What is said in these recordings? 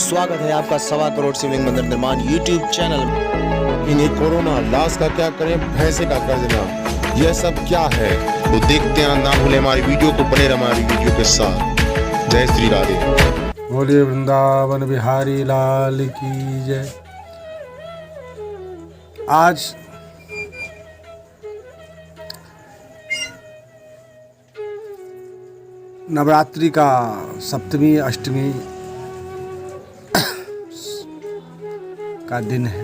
स्वागत है आपका 1.25 करोड़ शिवलिंग मंदिर निर्माण यूट्यूब चैनल में। इन्हें कोरोना, लाश का क्या करें, भैंसे का कर देना, यह सब क्या है? तो देखते हैं, ना भूले हमारी वीडियो को, बने रहे हमारी वीडियो के साथ। जय श्री राधे। बोलिए वृंदावन बिहारी लाल की जय। आज नवरात्रि का सप्तमी अष्टमी का दिन है।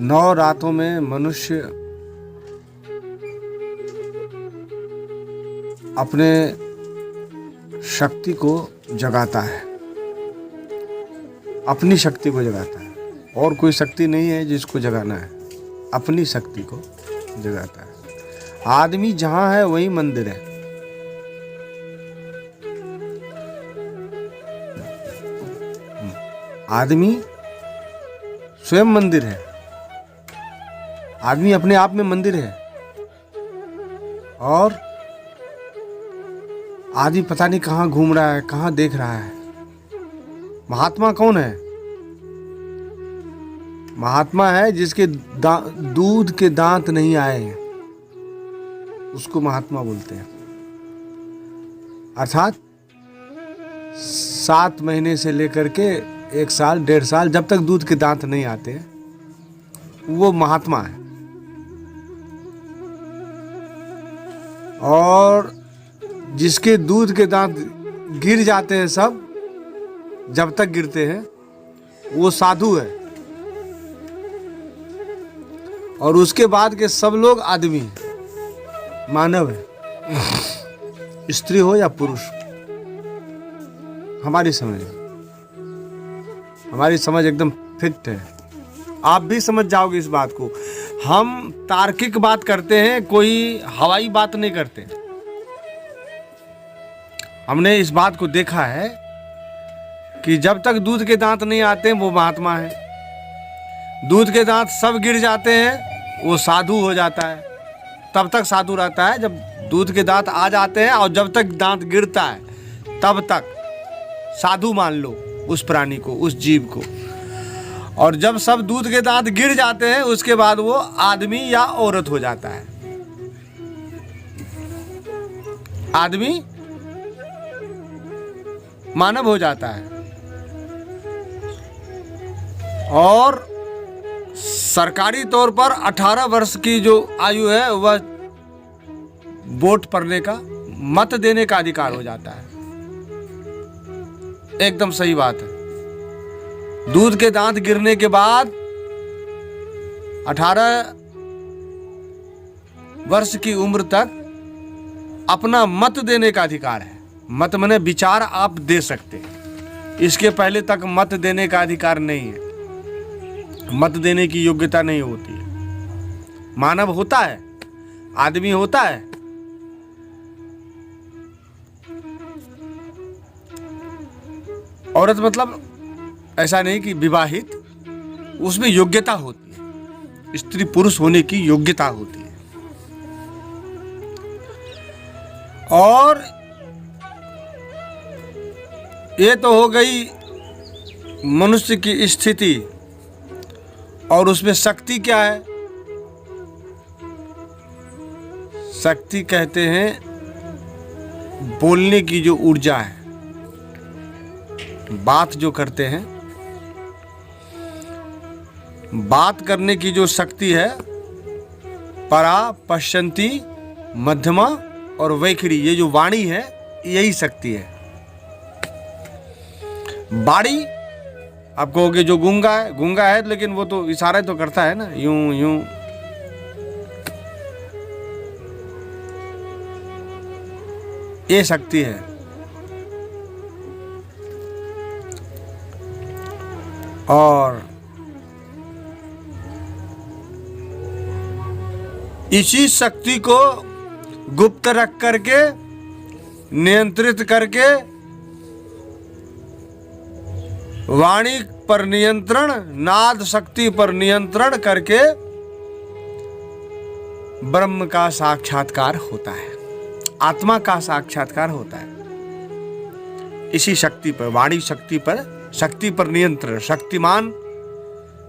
9 रातों में मनुष्य अपने शक्ति को जगाता है, अपनी शक्ति को जगाता है। और कोई शक्ति नहीं है जिसको जगाना है, अपनी शक्ति को जगाता है। आदमी जहाँ है वही मंदिर है। आदमी स्वयं मंदिर है। आदमी अपने आप में मंदिर है। और आदमी पता नहीं कहाँ घूम रहा है, कहाँ देख रहा है। महात्मा कौन है? महात्मा है जिसके दूध के दांत नहीं आए हैं, उसको महात्मा बोलते हैं। अर्थात 7 महीने से लेकर के 1 साल 1.5 साल, जब तक दूध के दांत नहीं आते वो महात्मा है। और जिसके दूध के दांत गिर जाते हैं, सब जब तक गिरते हैं, वो साधु है। और उसके बाद के सब लोग आदमी हैं, मानव है, स्त्री हो या पुरुष। हमारी समझ एकदम फिट है। आप भी समझ जाओगे इस बात को। हम तार्किक बात करते हैं, कोई हवाई बात नहीं करते। हमने इस बात को देखा है कि जब तक दूध के दांत नहीं आते हैं वो महात्मा है। दूध के दांत सब गिर जाते हैं वो साधु हो जाता है। तब तक साधु रहता है जब दूध के दांत आ जाते हैं, और जब तक दांत गिरता है तब तक साधु मान लो उस प्राणी को, उस जीव को। और जब सब दूध के दांत गिर जाते हैं उसके बाद वो आदमी या औरत हो जाता है। आदमी मानव हो जाता है। और सरकारी तौर पर 18 वर्ष की जो आयु है वह वोट पड़ने का, मत देने का अधिकार हो जाता है। एकदम सही बात है। दूध के दांत गिरने के बाद 18 वर्ष की उम्र तक अपना मत देने का अधिकार है। मत माने विचार आप दे सकते हैं। इसके पहले तक मत देने का अधिकार नहीं है। मत देने की योग्यता नहीं होती है। मानव होता है, आदमी होता है, औरत मतलब ऐसा नहीं कि विवाहित, उसमें योग्यता होती है। स्त्री पुरुष होने की योग्यता होती है। और ये तो हो गई मनुष्य की स्थिति। और उसमें शक्ति क्या है? शक्ति कहते हैं बोलने की जो ऊर्जा है, बात जो करते हैं, बात करने की जो शक्ति है, परा, पश्यंती, मध्यमा और वैखरी, ये जो वाणी है, यही शक्ति है। बाड़ी आप कहोगे जो गूंगा है लेकिन वो तो इशारा तो करता है ना, यूं यूं। ये शक्ति है। और इसी शक्ति को गुप्त रख करके, नियंत्रित करके, वाणी पर नियंत्रण, नाद शक्ति पर नियंत्रण करके ब्रह्म का साक्षात्कार होता है, आत्मा का साक्षात्कार होता है। इसी शक्ति पर, वाणी शक्ति पर नियंत्रण। शक्तिमान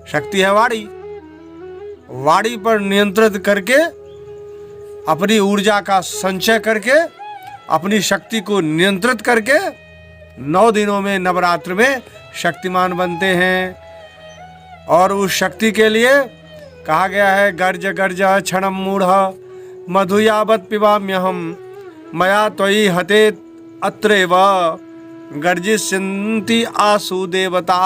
शक्ति है वाणी, वाणी पर नियंत्रित करके अपनी ऊर्जा का संचय करके अपनी शक्ति को नियंत्रित करके 9 दिनों में नवरात्र में शक्तिमान बनते हैं। और उस शक्ति के लिए कहा गया है गर्ज गर्ज क्षणम मूढ़ मधु यावत् पिबाम्यहम मया त्वयि हते अत्रैव गर्जिष्यन्ति आसु देवता।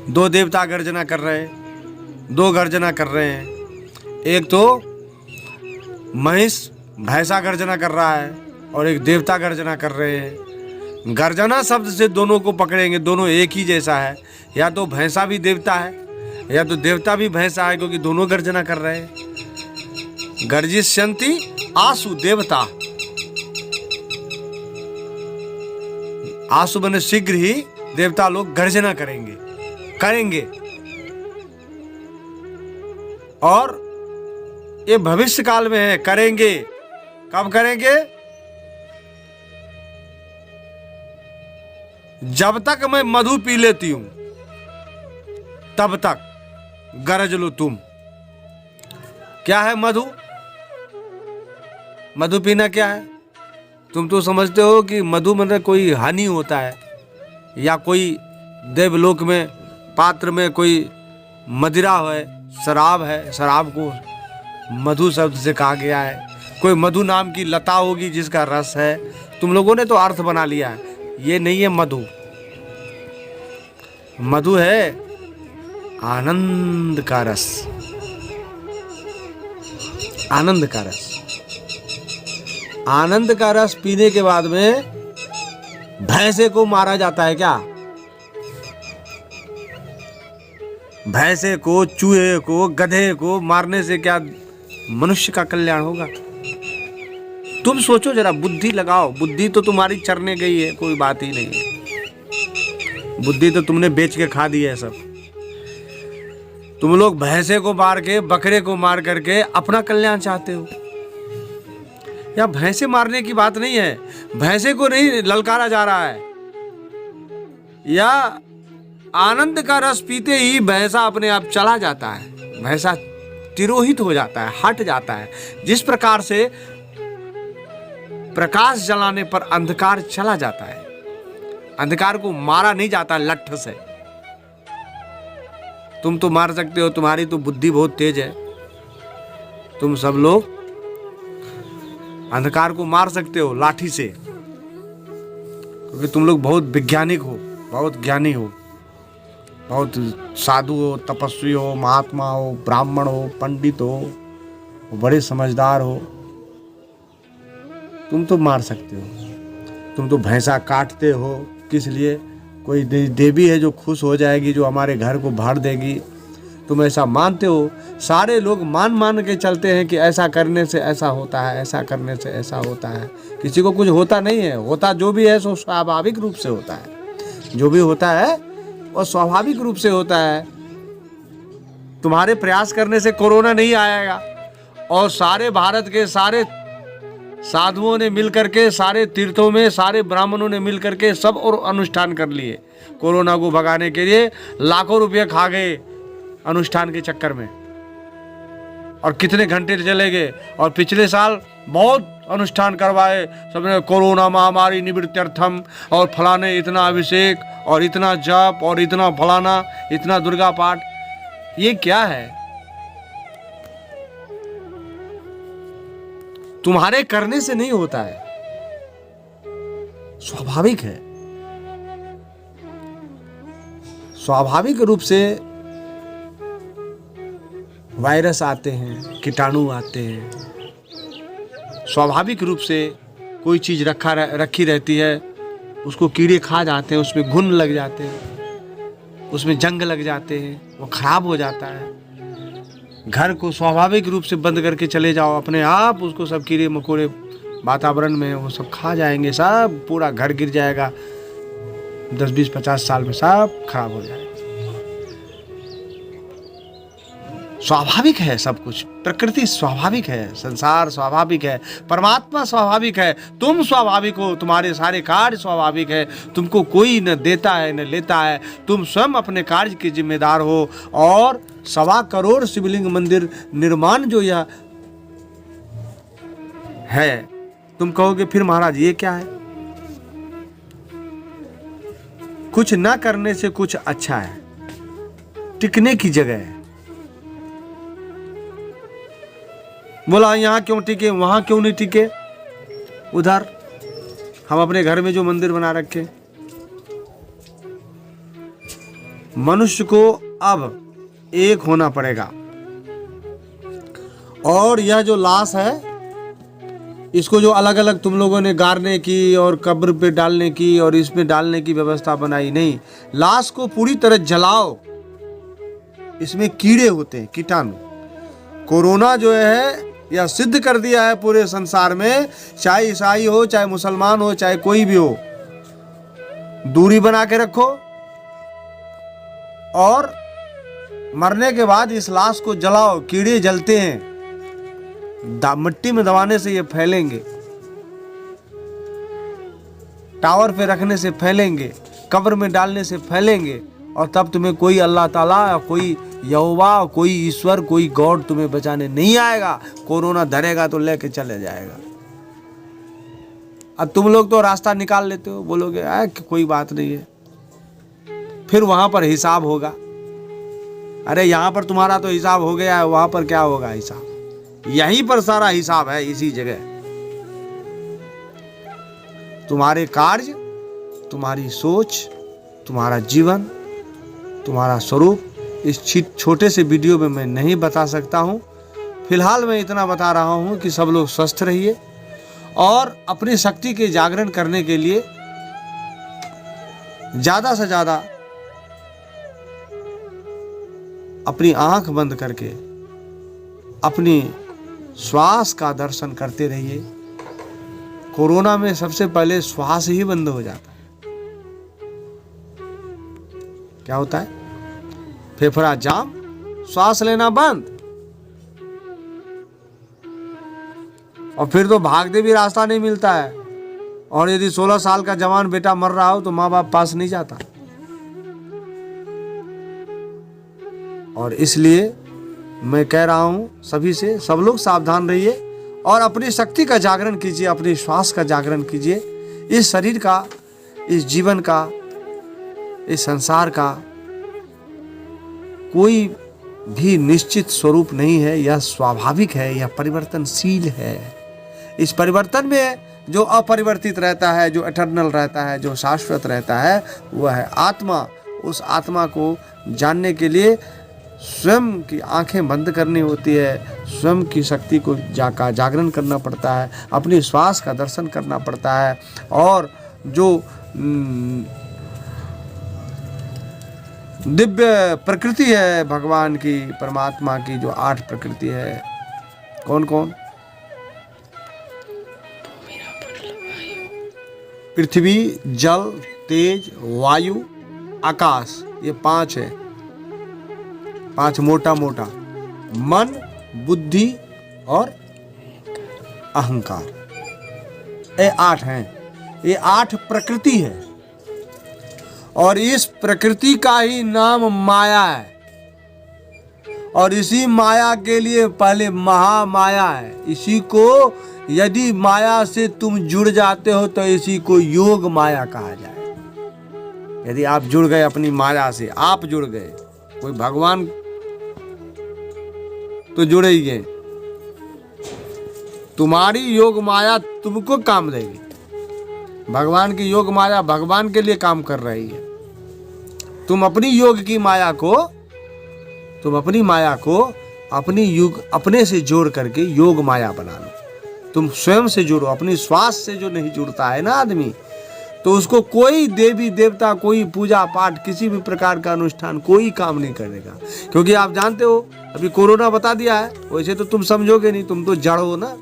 2 देवता गर्जना कर रहे हैं, 2 गर्जना कर रहे हैं। एक तो महिष भैंसा गर्जना कर रहा है और एक देवता गर्जना कर रहे हैं। गर्जना शब्द से दोनों को पकड़ेंगे, दोनों एक ही जैसा है। या तो भैंसा भी देवता है या तो देवता भी भैंसा है, क्योंकि दोनों गर्जना कर रहे हैं। गर्जिष्यन्ति आसु देवता, आसु बने शीघ्र ही देवता लोग गर्जना करेंगे। और ये भविष्य काल में है, करेंगे। कब करेंगे? जब तक मैं मधु पी लेती हूं तब तक गरज लो तुम। क्या है मधु? मधु पीना क्या है? तुम तो समझते हो कि मधु मतलब कोई हानि होता है, या कोई देवलोक में पात्र में कोई मदिरा है, शराब है, शराब को मधु शब्द से कहा गया है। कोई मधु नाम की लता होगी जिसका रस है। तुम लोगों ने तो अर्थ बना लिया है, ये नहीं है मधु। मधु है आनंद का रस, आनंद का रस। आनंद का रस पीने के बाद में भैंसे को मारा जाता है क्या? भैंसे को, चूहे को, गधे को मारने से क्या मनुष्य का कल्याण होगा? तुम सोचो जरा, बुद्धि लगाओ। बुद्धि तो तुम्हारी चरने गई है, कोई बात ही नहीं है। बुद्धि तो तुमने बेच के खा दी है सब। तुम लोग भैंसे को मार के, बकरे को मार करके अपना कल्याण चाहते हो। या भैंसे मारने की बात नहीं है, भैंसे को नहीं ललकारा जा रहा है। या आनंद का रस पीते ही भैंसा अपने आप चला जाता है, भैंसा तिरोहित हो जाता है, हट जाता है। जिस प्रकार से प्रकाश जलाने पर अंधकार चला जाता है, अंधकार को मारा नहीं जाता लठ से। तुम तो मार सकते हो, तुम्हारी तो बुद्धि बहुत तेज है। तुम सब लोग अंधकार को मार सकते हो लाठी से, क्योंकि तुम लोग बहुत वैज्ञानिक हो, बहुत ज्ञानी हो, बहुत साधु हो, तपस्वी हो, महात्मा हो, ब्राह्मण हो, पंडित हो, बड़े समझदार हो। तुम तो मार सकते हो। तुम तो भैंसा काटते हो किस लिए? कोई देवी है जो खुश हो जाएगी, जो हमारे घर को भर देगी। तुम ऐसा मानते हो। सारे लोग मान के चलते हैं कि ऐसा करने से ऐसा होता है, ऐसा करने से ऐसा होता है। किसी को कुछ होता नहीं है। होता जो भी है सो स्वाभाविक रूप से होता है। जो भी होता है वो स्वाभाविक रूप से होता है। तुम्हारे प्रयास करने से कोरोना नहीं आएगा। और सारे भारत के सारे साधुओं ने मिलकर के, सारे तीर्थों में सारे ब्राह्मणों ने मिलकर के सब और अनुष्ठान कर लिए। कोरोना को भगाने के लिए लाखों रुपए खा गए अनुष्ठान के चक्कर में, और कितने घंटे चले गए। और पिछले साल बहुत अनुष्ठान करवाए सबने, कोरोना महामारी निवृत्त्यर्थम, और फलाने इतना अभिषेक और इतना जप और इतना फलाना, इतना दुर्गा पाठ। ये क्या है? तुम्हारे करने से नहीं होता है, स्वाभाविक है। स्वाभाविक रूप से वायरस आते हैं, कीटाणु आते हैं। स्वाभाविक रूप से कोई चीज रखी रहती है, उसको कीड़े खा जाते हैं, उसमें घुन लग जाते हैं, उसमें जंग लग जाते हैं, वो खराब हो जाता है। घर को स्वाभाविक रूप से बंद करके चले जाओ, अपने आप उसको सब कीड़े मकोड़े वातावरण में वो सब खा जाएंगे, सब पूरा घर गिर जाएगा। 10, 20, 50 साल में सब खराब हो जाएगा। स्वाभाविक है सब कुछ, प्रकृति स्वाभाविक है, संसार स्वाभाविक है, परमात्मा स्वाभाविक है, तुम स्वाभाविक हो, तुम्हारे सारे कार्य स्वाभाविक है, तुमको कोई न देता है न लेता है, तुम स्वयं अपने कार्य के जिम्मेदार हो। और 1.25 करोड़ शिवलिंग मंदिर निर्माण जो यह है, तुम कहोगे फिर महाराज ये क्या है? कुछ ना करने से कुछ अच्छा है, टिकने की जगह है। बोला यहां क्यों टिके, वहां क्यों नहीं टिके? उधर हम अपने घर में जो मंदिर बना रखे, मनुष्य को अब एक होना पड़ेगा। और यह जो लाश है, इसको जो अलग अलग तुम लोगों ने गाड़ने की और कब्र पे डालने की और इसमें डालने की व्यवस्था बनाई, नहीं, लाश को पूरी तरह जलाओ। इसमें कीड़े होते हैं, कीटाणु। कोरोना जो है यह सिद्ध कर दिया है पूरे संसार में, चाहे ईसाई हो, चाहे मुसलमान हो, चाहे कोई भी हो, दूरी बना के रखो। और मरने के बाद इस लाश को जलाओ। कीड़े जलते हैं, मिट्टी में दबाने से ये फैलेंगे, टावर पे रखने से फैलेंगे, कब्र में डालने से फैलेंगे। और तब तुम्हें कोई अल्लाह ताला, कोई यहोवा, कोई ईश्वर, कोई गॉड तुम्हें बचाने नहीं आएगा। कोरोना धरेगा तो लेके चले जाएगा। अब तुम लोग तो रास्ता निकाल लेते हो, बोलोगे कोई बात नहीं है, फिर वहां पर हिसाब होगा। अरे यहां पर तुम्हारा तो हिसाब हो गया है, वहां पर क्या होगा हिसाब? यहीं पर सारा हिसाब है, इसी जगह। तुम्हारे कार्य, तुम्हारी सोच, तुम्हारा जीवन, तुम्हारा स्वरूप इस छोटे से वीडियो में मैं नहीं बता सकता हूं। फिलहाल मैं इतना बता रहा हूं कि सब लोग स्वस्थ रहिए और अपनी शक्ति के जागरण करने के लिए ज्यादा से ज्यादा अपनी आंख बंद करके अपनी श्वास का दर्शन करते रहिए। कोरोना में सबसे पहले श्वास ही बंद हो जाता है। क्या होता है? फेफड़ा जाम, श्वास लेना बंद, और फिर तो भागते भी रास्ता नहीं मिलता है। और यदि 16 साल का जवान बेटा मर रहा हो तो माँ बाप पास नहीं जाता। और इसलिए मैं कह रहा हूं सभी से, सब लोग सावधान रहिए और अपनी शक्ति का जागरण कीजिए, अपनी श्वास का जागरण कीजिए। इस शरीर का, इस जीवन का, इस संसार का कोई भी निश्चित स्वरूप नहीं है। यह स्वाभाविक है, यह परिवर्तनशील है। इस परिवर्तन में जो अपरिवर्तित रहता है, जो एटर्नल रहता है, जो शाश्वत रहता है, वह है आत्मा। उस आत्मा को जानने के लिए स्वयं की आंखें बंद करनी होती है, स्वयं की शक्ति को जागरण करना पड़ता है, अपनी श्वास का दर्शन करना पड़ता है। और जो दिव्य प्रकृति है भगवान की, परमात्मा की, जो 8 प्रकृति है, कौन कौन? पृथ्वी, जल, तेज, वायु, आकाश, ये 5 है। 5 मोटा मोटा, मन, बुद्धि और अहंकार, ये 8 हैं। ये 8 प्रकृति है। और इस प्रकृति का ही नाम माया है। और इसी माया के लिए पहले महामाया है। इसी को यदि माया से तुम जुड़ जाते हो तो इसी को योग माया कहा जाए। यदि आप जुड़ गए अपनी माया से, आप जुड़ गए, कोई भगवान तो जुड़े ही गए, तुम्हारी योग माया तुमको काम देगी। भगवान की योग माया भगवान के लिए काम कर रही है। तुम अपनी योग की माया को, तुम अपनी माया को अपनी युग अपने से जोड़ करके योग माया बना लो। तुम स्वयं से जुड़ो। अपनी श्वास से जो नहीं जुड़ता है ना आदमी, तो उसको कोई देवी देवता, कोई पूजा पाठ, किसी भी प्रकार का अनुष्ठान कोई काम नहीं करेगा। क्योंकि आप जानते हो अभी कोरोना बता दिया है, वैसे तो तुम समझोगे नहीं, तुम तो जड़ हो ना,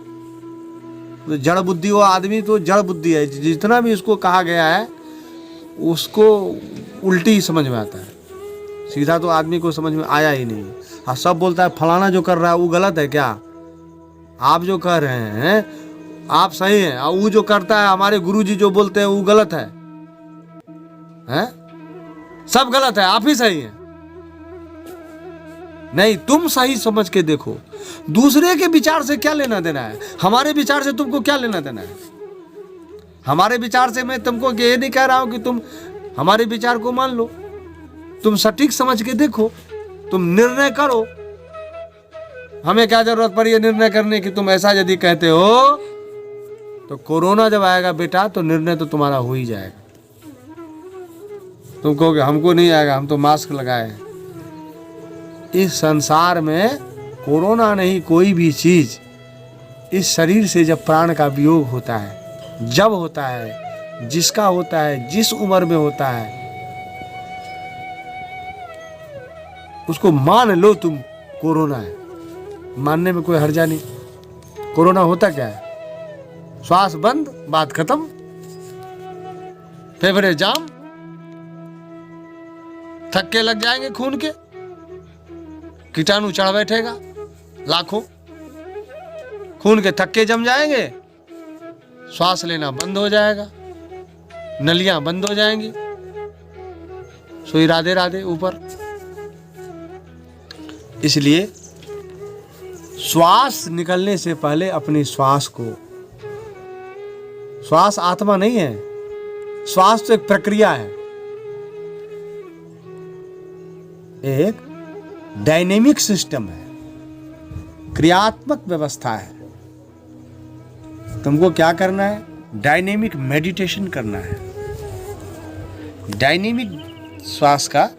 तो जड़ बुद्धि हो आदमी, तो जड़ बुद्धि है। जितना भी उसको कहा गया है उसको उल्टी समझ में आता है, सीधा तो आदमी को समझ में आया ही नहीं। और सब बोलता है फलाना जो कर रहा है वो गलत है क्या? आप जो कर रहे हैं आप सही हैं, और वो जो करता है हमारे गुरुजी जो बोलते हैं वो गलत है, हैं? सब गलत है, आप ही सही हैं। नहीं, तुम सही समझ के देखो। दूसरे के विचार से क्या लेना देना है? हमारे विचार से तुमको क्या लेना देना है? हमारे विचार से मैं तुमको ये नहीं कह रहा हूं कि तुम हमारे विचार को मान लो। तुम सटीक समझ के देखो, तुम निर्णय करो। हमें क्या जरूरत पड़ी है निर्णय करने की? तुम ऐसा यदि कहते हो तो कोरोना जब आएगा बेटा तो निर्णय तो तुम्हारा हो ही जाएगा। तुम कहोगे हमको नहीं आएगा, हम तो मास्क लगाए हैं। इस संसार में कोरोना नहीं, कोई भी चीज इस शरीर से जब प्राण का वियोग होता है, जब होता है, जिसका होता है, जिस उम्र में होता है, उसको मान लो तुम कोरोना है। मानने में कोई हर्जा नहीं। कोरोना होता क्या है? श्वास बंद, बात खत्म, फेफड़े जाम, थक्के लग जाएंगे खून के, कीटाणु चढ़ बैठेगा लाखों, खून के थक्के जम जाएंगे, श्वास लेना बंद हो जाएगा, नलियां बंद हो जाएंगी। सोई राधे राधे ऊपर। इसलिए श्वास निकलने से पहले अपनी श्वास को, श्वास आत्मा नहीं है, श्वास तो एक प्रक्रिया है, एक डायनेमिक सिस्टम है, क्रियात्मक व्यवस्था है। तुमको क्या करना है? डायनेमिक मेडिटेशन करना है। डायनेमिक श्वास का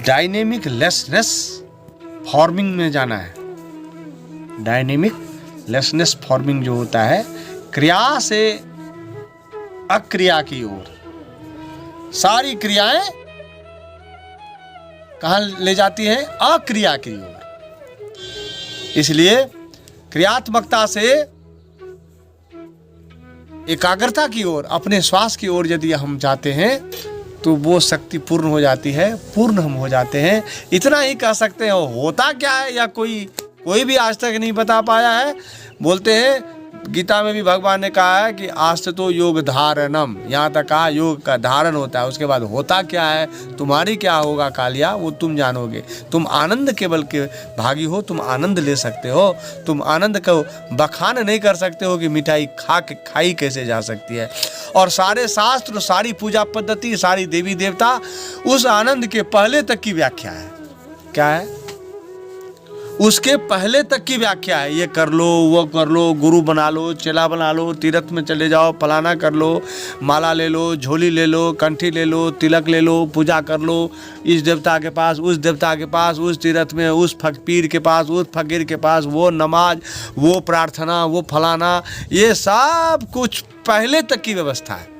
डायनेमिक लेसनेस फॉर्मिंग में जाना है। डायनेमिक लेसनेस फॉर्मिंग जो होता है, क्रिया से अक्रिया की ओर। सारी क्रियाएं कहां ले जाती हैं? अक्रिया की ओर। इसलिए क्रियात्मकता से एकाग्रता की ओर, अपने श्वास की ओर यदि हम जाते हैं तो वो शक्ति पूर्ण हो जाती है, पूर्ण हम हो जाते हैं। इतना ही कह सकते हैं। होता क्या है या कोई भी आज तक नहीं बता पाया है। बोलते हैं गीता में भी भगवान ने कहा है कि आस्थितो योग धारणम, यहाँ तक कहा योग का धारण होता है। उसके बाद होता क्या है, तुम्हारी क्या होगा कालिया, वो तुम जानोगे। तुम आनंद केवल के भागी हो, तुम आनंद ले सकते हो। तुम आनंद को बखान नहीं कर सकते हो कि मिठाई खाई कैसे जा सकती है। और सारे शास्त्र, सारी पूजा पद्धति, सारी देवी देवता उस आनंद के पहले तक की व्याख्या है। क्या है? उसके पहले तक की व्याख्या है। ये कर लो, वो कर लो, गुरु बना लो, चेला बना लो, तीर्थ में चले जाओ, फलाना कर लो, माला ले लो, झोली ले लो, कंठी ले लो, तिलक ले लो, पूजा कर लो, इस देवता के पास, उस देवता के पास, उस तीर्थ में, उस पीर के पास, उस फकीर के पास, वो नमाज, वो प्रार्थना, वो फलाना, ये सब कुछ पहले तक की व्यवस्था है।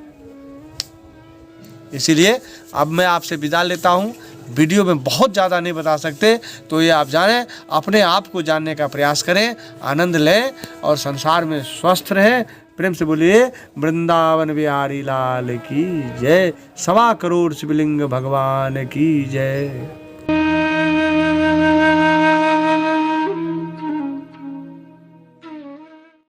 इसीलिए अब मैं आपसे विदा लेता हूँ। वीडियो में बहुत ज़्यादा नहीं बता सकते, तो ये आप जानें, अपने आप को जानने का प्रयास करें, आनंद लें और संसार में स्वस्थ रहें। प्रेम से बोलिए वृंदावन बिहारी लाल की जय। 1.25 करोड़ शिवलिंग भगवान की जय।